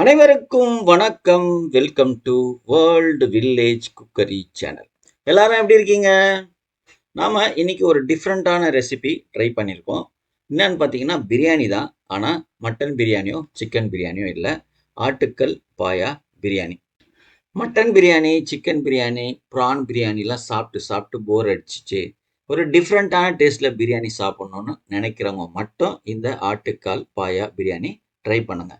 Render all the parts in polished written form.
அனைவருக்கும் வணக்கம். Welcome to world village cookery channel. எல்லாரும் எப்படி இருக்கீங்க? நாம இன்னைக்கு ஒரு டிஃப்ரெண்ட்டான ரெசிபி ட்ரை பண்ணியிருக்கோம். என்னன்னு பார்த்தீங்கன்னா பிரியாணி தான். ஆனால் மட்டன் பிரியாணியோ சிக்கன் பிரியாணியோ இல்லை, ஆட்டுக்கல் paya biryani. Mutton biryani, chicken biryani, prawn பிரியாணிலாம் சாப்பிட்டு சாப்பிட்டு போர் அடிச்சிச்சு. ஒரு டிஃப்ரெண்ட்டான டேஸ்ட்டில் பிரியாணி சாப்பிட்ணுன்னு நினைக்கிறவங்க மட்டும் இந்த ஆட்டுக்கால் பாயா பிரியாணி ட்ரை பண்ணுங்க.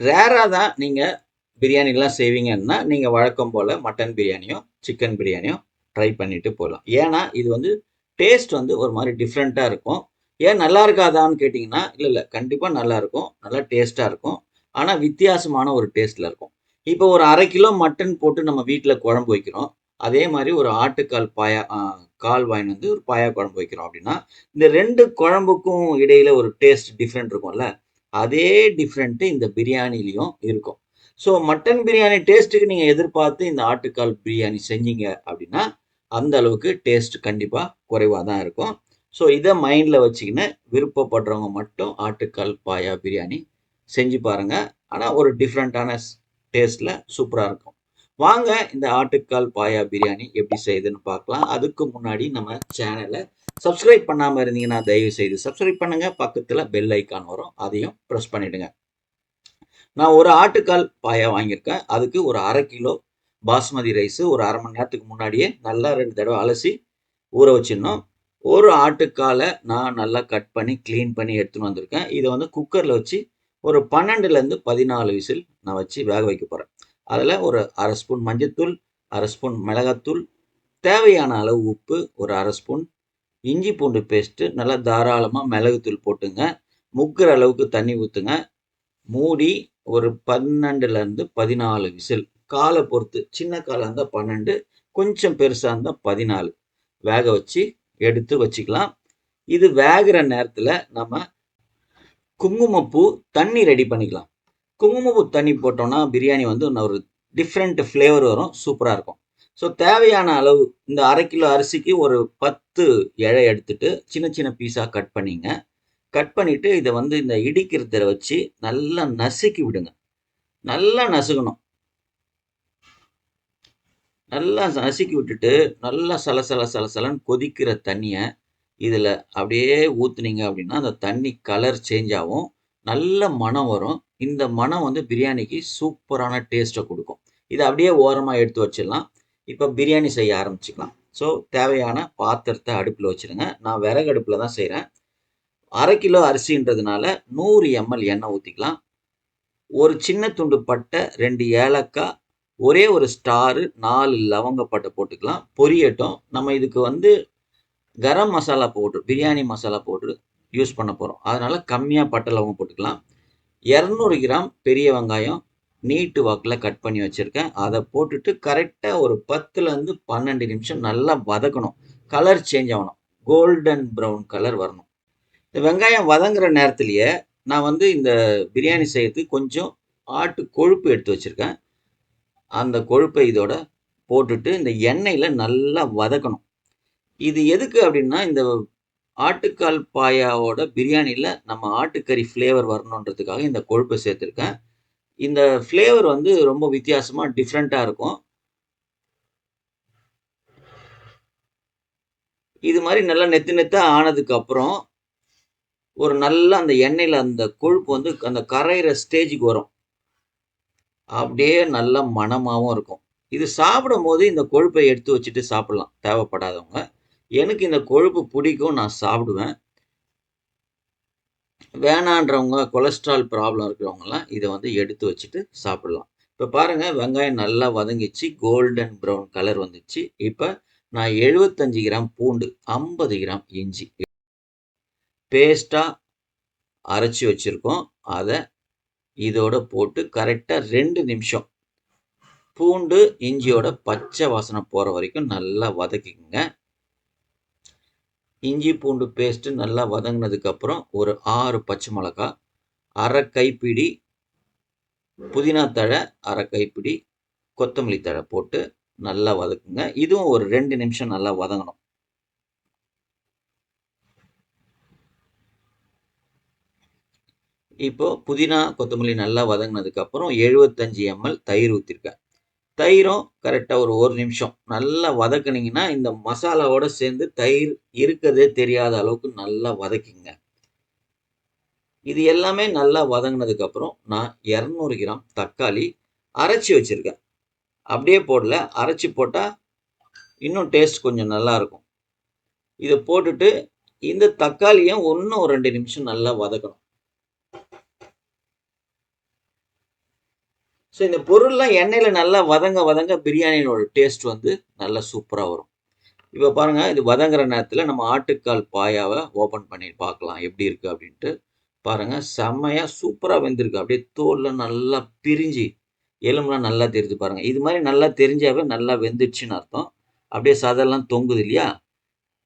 ரேராக தான் நீங்கள் பிரியாணிலாம் செய்வீங்கன்னா நீங்கள் வழக்கம் போல் மட்டன் பிரியாணியோ சிக்கன் பிரியாணியோ ட்ரை பண்ணிட்டு போகலாம். ஏன்னா இது வந்து டேஸ்ட் வந்து ஒரு மாதிரி டிஃப்ரெண்ட்டாக இருக்கும். ஏன் நல்லா இருக்காதான்னு கேட்டிங்கன்னா, இல்லை இல்லை, கண்டிப்பாக நல்லா இருக்கும், நல்லா டேஸ்ட்டாக இருக்கும். ஆனால் வித்தியாசமான ஒரு டேஸ்ட்டில் இருக்கும். இப்போ ஒரு 1/2 கிலோ மட்டன் போட்டு நம்ம வீட்டில் குழம்பு வைக்கிறோம். அதே மாதிரி ஒரு ஆட்டுக்கால் பாயா கால் வாங்கிட்டு வந்து ஒரு பாயா குழம்பு வைக்கிறோம் அப்படின்னா, இந்த 2 குழம்புக்கும் இடையில ஒரு டேஸ்ட் டிஃப்ரெண்ட் இருக்கும்ல. அதே டிஃப்ரெண்ட்டு இந்த பிரியாணிலையும் இருக்கும். ஸோ மட்டன் பிரியாணி டேஸ்ட்டுக்கு நீங்கள் எதிர்பார்த்து இந்த ஆட்டுக்கால் பிரியாணி செஞ்சீங்க அப்படின்னா, அந்த அளவுக்கு டேஸ்ட் கண்டிப்பாக குறைவாக தான் இருக்கும். ஸோ இதை மைண்டில் வச்சுக்கின்னு விருப்பப்படுறவங்க மட்டும் ஆட்டுக்கால் பாயா பிரியாணி செஞ்சு பாருங்க. ஆனால் ஒரு டிஃப்ரெண்ட்டான டேஸ்ட்டில் சூப்பராக இருக்கும். வாங்க இந்த ஆட்டுக்கால் பாயா பிரியாணி எப்படி செய்யுதுன்னு பார்க்கலாம். அதுக்கு முன்னாடி நம்ம சேனலை சப்ஸ்கிரைப் பண்ணாமல் இருந்தீங்கன்னா தயவு செய்து சப்ஸ்கிரைப் பண்ணுங்க. பக்கத்தில் பெல் ஐக்கான் வரும், அதையும் ப்ரெஸ் பண்ணிடுங்க. நான் ஒரு ஆட்டுக்கால் பாயா வாங்கியிருக்கேன். அதுக்கு ஒரு 1/2 கிலோ பாஸ்மதி ரைஸ் ஒரு 1/2 மணி நேரத்துக்கு முன்னாடியே நல்லா 2 தடவை அலசி ஊற வச்சிடணும். ஒரு ஆட்டுக்காலை நான் நல்லா கட் பண்ணி க்ளீன் பண்ணி எடுத்துன்னு வந்திருக்கேன். இதை வந்து குக்கரில் வச்சு ஒரு 12லேருந்து 14 விசில் நான் வச்சு வேக வைக்க போகிறேன். அதில் ஒரு 1/2 ஸ்பூன் மஞ்சத்தூள், 1/2 ஸ்பூன் மிளகாத்தூள், தேவையான அளவு உப்பு, ஒரு 1/2 ஸ்பூன் இஞ்சி பூண்டு பேஸ்ட்டு, நல்லா தாராளமாக மிளகுத்தூள் போட்டுங்க. முக்குற அளவுக்கு தண்ணி ஊற்றுங்க. மூடி ஒரு 12லேருந்து 14 விசில், காலை பொறுத்து, சின்ன காலாக இருந்தால் 12, கொஞ்சம் பெருசாக இருந்தால் 14 வேக வச்சு எடுத்து வச்சுக்கலாம். இது வேகிற நேரத்தில் நம்ம குங்குமப்பூ தண்ணி ரெடி பண்ணிக்கலாம். குங்குமப்பூ தண்ணி போட்டோம்னா பிரியாணி வந்து ஒரு டிஃப்ரெண்ட் ஃப்ளேவர் வரும், சூப்பராக இருக்கும். ஸோ தேவையான அளவு இந்த 1/2 கிலோ அரிசிக்கு ஒரு 10 இலை எடுத்துட்டு சின்ன சின்ன பீஸாக கட் பண்ணிங்க. கட் பண்ணிட்டு இதை வந்து இந்த இடிக்கிறதுல வச்சு நல்லா நசுக்கி விடுங்க. நல்லா நசுக்கணும். நல்லா நசுக்கி விட்டுட்டு நல்லா சலசலன்னு கொதிக்கிற தண்ணியை இதில் அப்படியே ஊற்றுனீங்க அப்படின்னா அந்த தண்ணி கலர் சேஞ்ச் ஆகும், நல்ல மணம் வரும். இந்த மணம் வந்து பிரியாணிக்கு சூப்பரான டேஸ்ட்டை கொடுக்கும். இதை அப்படியே ஓரமாக எடுத்து வச்சிடலாம். இப்போ பிரியாணி செய்ய ஆரம்பிச்சுக்கலாம். ஸோ தேவையான பாத்திரத்தை அடுப்பில் வச்சுருங்க. நான் விறகு அடுப்பில் தான் செய்கிறேன். 1/2 கிலோ அரிசின்றதுனால 100 ml எண்ணெய் ஊற்றிக்கலாம். ஒரு சின்ன துண்டு பட்டை, 2 ஏலக்காய், ஒரே ஒரு ஸ்டாரு, 4 லவங்கப்பட்டை போட்டுக்கலாம். பொரியட்டும். நம்ம இதுக்கு வந்து garam masala powder, biryani masala powder use பண்ண போகிறோம். அதனால் கம்மியாக பட்டை லவங்கம் போட்டுக்கலாம். 200 கிராம் பெரிய வெங்காயம் நீட்டு வாக்கில் கட் பண்ணி வச்சுருக்கேன். அதை போட்டுட்டு கரெக்டாக ஒரு 10லேருந்து 12 நிமிஷம் நல்லா வதக்கணும். கலர் சேஞ்ச் ஆகணும், கோல்டன் ப்ரௌன் கலர் வரணும். இந்த வெங்காயம் வதங்குற நேரத்திலேயே நான் வந்து இந்த பிரியாணி செய்யறதுக்கு கொஞ்சம் ஆட்டு கொழுப்பு எடுத்து வச்சுருக்கேன். அந்த கொழுப்பை இதோட போட்டுட்டு இந்த எண்ணெயில் நல்லா வதக்கணும். இது எதுக்கு அப்படின்னா, இந்த ஆட்டுக்கால் பாயாவோட பிரியாணியில் நம்ம ஆட்டுக்கறி ஃப்ளேவர் வரணுன்றதுக்காக இந்த கொழுப்பை சேர்த்துருக்கேன். இந்த ஃப்ளேவர் வந்து ரொம்ப வித்தியாசமாக டிஃப்ரெண்ட்டாக இருக்கும். இது மாதிரி நல்லா நெத்து நெத்தாக ஆனதுக்கப்புறம் ஒரு நல்லா அந்த எண்ணெயில் அந்த கொழுப்பு வந்து அந்த கரையிற ஸ்டேஜுக்கு வரும். அப்படியே நல்ல மணமாகவும் இருக்கும். இது சாப்பிடும்போது இந்த கொழுப்பை எடுத்து வச்சுட்டு சாப்பிடலாம் தேவைப்படாதவங்க. எனக்கு இந்த கொழுப்பு பிடிக்கும், நான் சாப்பிடுவேன். வேணான்றவங்க, கொலஸ்ட்ரால் ப்ராப்ளம் இருக்கிறவங்கலாம் இதை வந்து எடுத்து வச்சுட்டு சாப்பிடலாம். இப்போ பாருங்கள், வெங்காயம் நல்லா வதங்கிச்சு, கோல்டன் ப்ரௌன் கலர் வந்துச்சு. இப்போ நான் 75 கிராம் பூண்டு, 50 கிராம் இஞ்சி பேஸ்ட்டாக அரைச்சி வச்சுருக்கோம். அதை இதோட போட்டு கரெக்டாக 2 நிமிஷம் பூண்டு இஞ்சியோட பச்சை வாசனை போகிற வரைக்கும் நல்லா வதக்கிக்குங்க. இஞ்சி பூண்டு பேஸ்ட்டு நல்லா வதங்கினதுக்கப்புறம் ஒரு 6 பச்சை மிளகா, அரை கைப்பிடி புதினா தழை, அரை கைப்பிடி கொத்தமல்லி தழை போட்டு நல்லா வதக்குங்க. இதுவும் ஒரு 2 நிமிஷம் நல்லா வதங்கணும். இப்போ புதினா கொத்தமல்லி நல்லா வதங்கினதுக்கப்புறம் 75 ml தயிர் ஊற்றிருக்கேன். தயிரும் கரெக்டாக ஒரு நிமிஷம் நல்லா வதக்குனீங்கன்னா இந்த மசாலாவோட சேர்ந்து தயிர் இருக்கிறதே தெரியாத அளவுக்கு நல்லா வதக்கிங்க. இது எல்லாமே நல்லா வதங்கினதுக்கப்புறம் நான் 200 கிராம் தக்காளி அரைச்சி வச்சுருக்கேன். அப்படியே போடல, அரைச்சி போட்டால் இன்னும் டேஸ்ட் கொஞ்சம் நல்லா இருக்கும். இதை போட்டுட்டு இந்த தக்காளியை இன்னும் ஒரு 2 நிமிஷம் நல்லா வதக்கணும். ஸோ இந்த பொருள்லாம் எண்ணெயில் நல்லா வதங்க வதங்க பிரியாணியோட டேஸ்ட் வந்து நல்லா சூப்பராக வரும். இப்போ பாருங்க, இது வதங்குற நேரத்தில் நம்ம ஆட்டுக்கால் பாயாவை ஓப்பன் பண்ணி பார்க்கலாம் எப்படி இருக்கு அப்படின்ட்டு. பாருங்க, செம்மையா சூப்பராக வெந்திருக்கு. அப்படியே தோல்ல நல்லா பிரிஞ்சு எலும்புலாம் நல்லா தெரியுது பாருங்க. இது மாதிரி நல்லா தெரிஞ்சாவே நல்லா வெந்துடுச்சுன்னு அர்த்தம். அப்படியே சதெல்லாம் தொங்குது இல்லையா?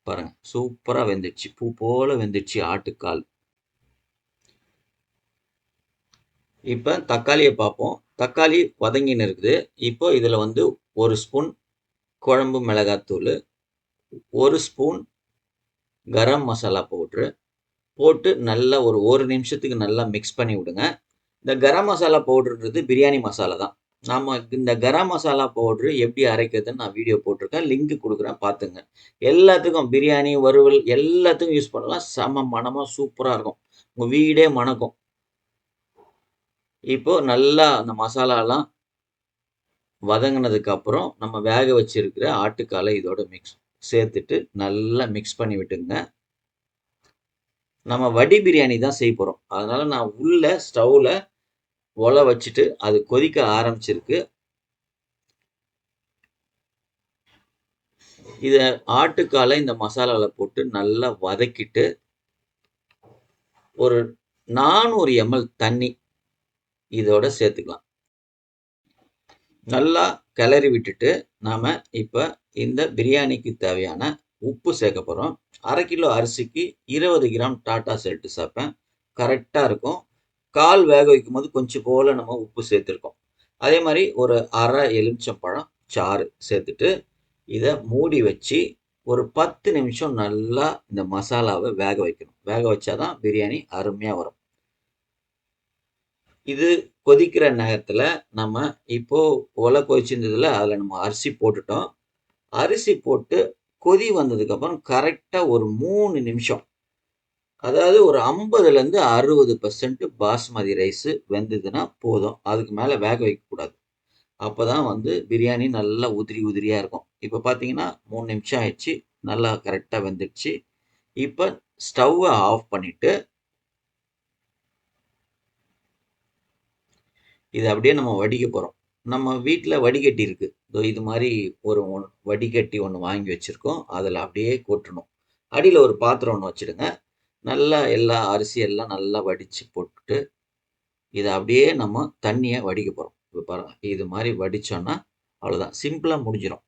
பாருங்க, சூப்பரா வெந்துடுச்சு. பூ போல வெந்துடுச்சு ஆட்டுக்கால். இப்போ தக்காளியை பார்ப்போம். தக்காளி வதங்கின்னு இருக்குது. இப்போ இதில் வந்து 1 ஸ்பூன் குழம்பு மிளகாத்தூள், 1 ஸ்பூன் கரம் மசாலா பவுட்ரு போட்டு நல்லா ஒரு நிமிஷத்துக்கு நல்லா மிக்ஸ் பண்ணி விடுங்க. இந்த கரம் மசாலா பவுடர்ன்றது பிரியாணி மசாலா தான். நாம இந்த கரம் மசாலா பவுடர் எப்படி அரைக்கிறதுன்னு நான் வீடியோ போட்டிருக்கேன். லிங்க் கொடுக்குறேன் பார்த்துங்க. எல்லாத்துக்கும் பிரியாணி, வறுவல் எல்லாத்துக்கும் யூஸ் பண்ணலாம். செம மணமா சூப்பரா இருக்கும். உங்க வீடே மணக்கும். இப்போ நல்லா அந்த மசாலாலாம் வதங்கினதுக்கு அப்புறம் நம்ம வேக வச்சிருக்கிற ஆட்டுக்காலை இதோட சேர்த்துட்டு நல்லா மிக்ஸ் பண்ணி விட்டுங்க. நம்ம வடி பிரியாணி தான் செய்ய போறோம். அதனால நான் உள்ள ஸ்டவ்ல ஒலை வச்சுட்டு அது கொதிக்க ஆரம்பிச்சிருக்கு. இதை ஆட்டுக்காலை இந்த மசாலாவில் போட்டு நல்லா வதக்கிட்டு ஒரு 400 ml தண்ணி இதோட சேர்த்துக்கலாம். நல்லா கிளறி விட்டுட்டு நாம இப்போ இந்த பிரியாணிக்கு தேவையான உப்பு சேர்க்க போகிறோம். 1/2 கிலோ அரிசிக்கு 20 கிராம் டாட்டா செல்ட்டு சேர்ப்பேன். கரெக்டாக இருக்கும். கால் வேக வைக்கும் போது கொஞ்சம் போல் நம்ம உப்பு சேர்த்துருக்கோம். அதே மாதிரி ஒரு அரை எலுமிச்சம்பழம் சாறு சேர்த்துட்டு இதை மூடி வச்சு ஒரு 10 நிமிஷம் நல்லா இந்த மசாலாவை வேக வைக்கணும். வேக வச்சாதான் பிரியாணி அருமையாக வரும். இது கொதிக்கிற நேரத்தில் நம்ம இப்போ ஒலை கொதிச்சிருந்ததுல அதில் நம்ம அரிசி போட்டுட்டோம். அரிசி போட்டு கொதி வந்ததுக்கப்புறம் கரெக்டாக ஒரு 3 நிமிஷம், அதாவது ஒரு 50லேருந்து 60% பாஸ்மதி ரைஸ் வெந்ததுன்னா போதும். அதுக்கு மேலே வேக வைக்கக்கூடாது. அப்போ தான் வந்து பிரியாணி நல்லா உதிரி உதிரியாக இருக்கும். இப்போ பார்த்தீங்கன்னா 3 நிமிஷம் ஆயிடுச்சு. நல்லா கரெக்டாக வெந்துடுச்சு. இப்போ ஸ்டவ்வை ஆஃப் பண்ணிவிட்டு இதை அப்படியே நம்ம வடிக்க போகிறோம். நம்ம வீட்டில் வடிகட்டி இருக்குது. இது மாதிரி ஒரு வடிகட்டி ஒன்று வாங்கி வச்சுருக்கோம். அதில் அப்படியே கொட்டணும். அடியில் ஒரு பாத்திரம் ஒன்று வச்சுடுங்க. நல்லா எல்லா அரிசி எல்லாம் நல்லா வடித்து போட்டுட்டு இதை அப்படியே நம்ம தண்ணியை வடிக்க போகிறோம். இப்போ பாருங்கள், இது மாதிரி வடித்தோன்னா அவ்வளோதான், சிம்பிளாக முடிஞ்சிடும்.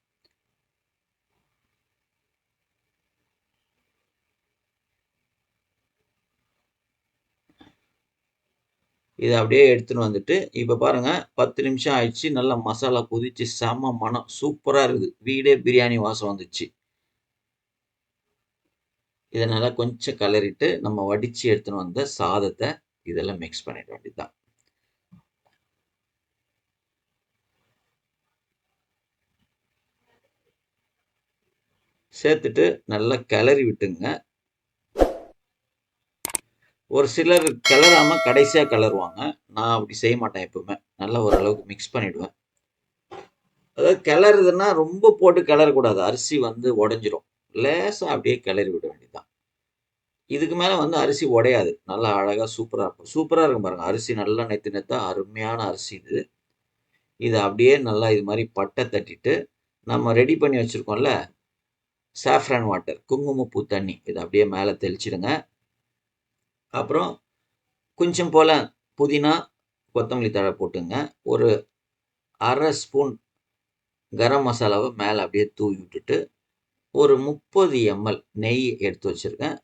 இதை அப்படியே எடுத்துன்னு வந்துட்டு இப்போ பாருங்கள் 10 நிமிஷம் ஆயிடுச்சு. நல்லா மசாலா கொதிச்சு செம மனம் சூப்பராக இருக்குது. வீடே பிரியாணி வாசம் வந்துச்சு. இதனால கொஞ்சம் கிளறிட்டு நம்ம வடித்து எடுத்துன்னு வந்த சாதத்தை இதெல்லாம் மிக்ஸ் பண்ணிட வேண்டியதுதான். சேர்த்துட்டு நல்லா கிளறி விட்டுங்க. ஒரு சிலர் கிளறாம கடைசியாக கிளறுவாங்க. நான் அப்படி செய்ய மாட்டேன். எப்பவுமே நல்லா ஓரளவுக்கு மிக்ஸ் பண்ணிடுவேன். அதாவது கிளறுதுன்னா ரொம்ப போட்டு கிளறக்கூடாது. அரிசி வந்து உடஞ்சிரும். லேசாக அப்படியே கிளறி விட வேண்டியதுதான். இதுக்கு மேலே வந்து அரிசி உடையாது. நல்லா அழகாக சூப்பராக இருக்கும். சூப்பராக இருக்கும் பாருங்கள். அரிசி நல்லா நெத்து நெத்தா அருமையான அரிசி இது. இதை அப்படியே நல்லா இது மாதிரி பட்டை தட்டிட்டு நம்ம ரெடி பண்ணி வச்சுருக்கோம்ல சாஃப்ரான் வாட்டர், குங்குமப்பூ தண்ணி, இதை அப்படியே மேலே தெளிச்சிடுங்க. அப்புறம் கொஞ்சம் போல் புதினா கொத்தமல்லி தழை போட்டுங்க. ஒரு அரை ஸ்பூன் கரம் மசாலாவை மேலே அப்படியே தூவி விட்டுட்டு ஒரு 30 ml நெய் எடுத்து வச்சுருக்கேன்.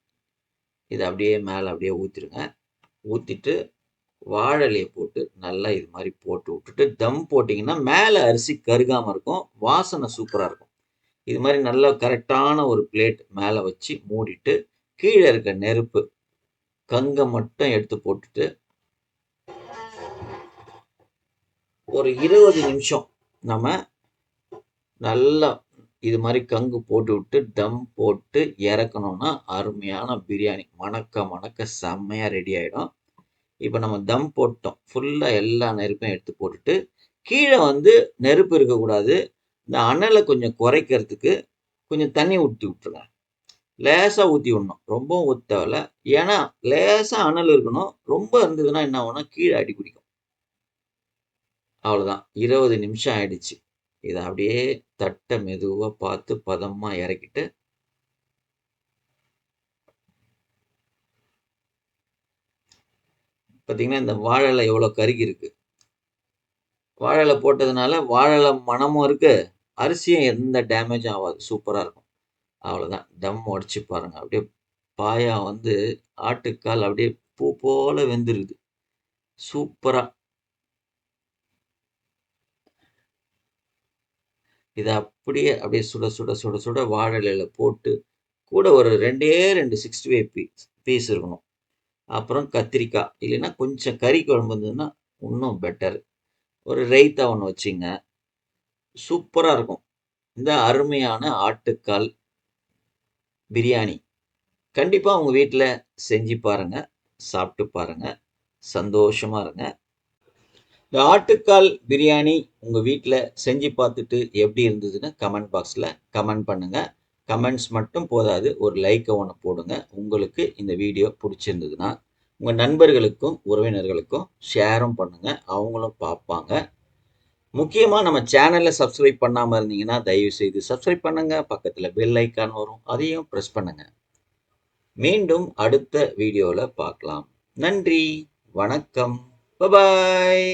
இதை அப்படியே மேலே அப்படியே ஊற்றிடுங்க. ஊற்றிட்டு வாழலையை போட்டு நல்லா இது மாதிரி போட்டு விட்டுட்டு தம் போட்டிங்கன்னா மேலே அரிசி கருகாமல் இருக்கும். வாசனை சூப்பராக இருக்கும். இது மாதிரி நல்லா கரெக்டான ஒரு பிளேட் மேலே வச்சு மூடிட்டு கீழே இருக்க நெருப்பு கங்கை மட்டும் எடுத்து போட்டுட்டு ஒரு 20 நிமிஷம் நம்ம நல்லா இது மாதிரி கங்கு போட்டு விட்டு தம் போட்டு இறக்கணும்னா அருமையான பிரியாணி மணக்க மணக்க செம்மையாக ரெடி ஆகிடும். இப்போ நம்ம தம் போட்டோம், ஃபுல்லாக எல்லா நெருப்பையும் எடுத்து போட்டுட்டு கீழே வந்து நெருப்பு இருக்கக்கூடாது. இந்த அனலை கொஞ்சம் குறைக்கிறதுக்கு கொஞ்சம் தண்ணி ஊற்றி விட்டுருங்க. லேசாக ஊற்றி விடணும், ரொம்பவும் ஊற்ற தேவையில்ல. ஏன்னா லேசாக அனல் இருக்கணும். ரொம்ப இருந்ததுன்னா என்ன ஆகும்னா கீழே அடி பிடிக்கும். அவ்வளோதான், 20 நிமிஷம் ஆயிடுச்சு. இதை அப்படியே தட்டை மெதுவாக பார்த்து பதமாக இறக்கிட்டு பார்த்தீங்கன்னா இந்த வாழை எவ்வளோ கருகி இருக்கு. வாழை போட்டதுனால வாழை மணமும் இருக்கு, அரிசியும் எந்த டேமேஜும் ஆகாது, சூப்பராக இருக்கும். அவ்வளோதான், தம் உடச்சி பாருங்க. அப்படியே பாயா வந்து ஆட்டுக்கால் அப்படியே பூ போல வெந்துருது சூப்பரா. இதை அப்படியே அப்படியே சுட சுட சுட சுட வாழை இலையில போட்டு கூட ஒரு 2 65 பீஸ் இருக்கணும். அப்புறம் கத்திரிக்காய் இல்லைன்னா கொஞ்சம் கறி குழம்பு இருந்ததுன்னா இன்னும் பெட்டர். ஒரு ரைத்தா ஒன்று வச்சிங்க, சூப்பராக இருக்கும். இந்த அருமையான ஆட்டுக்கால் பிரியாணி கண்டிப்பாக உங்கள் வீட்டில் செஞ்சு பாருங்க, சாப்பிட்டு பாருங்க, சந்தோஷமா இருங்க. இந்த ஆட்டுக்கால் பிரியாணி உங்கள் வீட்டில் செஞ்சு பார்த்துட்டு எப்படி இருந்ததுன்னு கமெண்ட் பாக்ஸில் கமெண்ட் பண்ணுங்கள். கமெண்ட்ஸ் மட்டும் போதாது, ஒரு லைக்கை ஒன்று போடுங்க. உங்களுக்கு இந்த வீடியோ பிடிச்சிருந்ததுன்னா உங்கள் நண்பர்களுக்கும் உறவினர்களுக்கும் ஷேரும் பண்ணுங்கள், அவங்களும் பார்ப்பாங்க. முக்கியமாக நம்ம சேனலில் சப்ஸ்கிரைப் பண்ணாமல் இருந்தீங்கன்னா தயவு செய்து சப்ஸ்கிரைப் பண்ணுங்கள். பக்கத்தில் பெல் ஐக்கான் வரும், அதையும் ப்ரெஸ் பண்ணுங்கள். மீண்டும் அடுத்த வீடியோவில் பார்க்கலாம். நன்றி, வணக்கம், பாய்.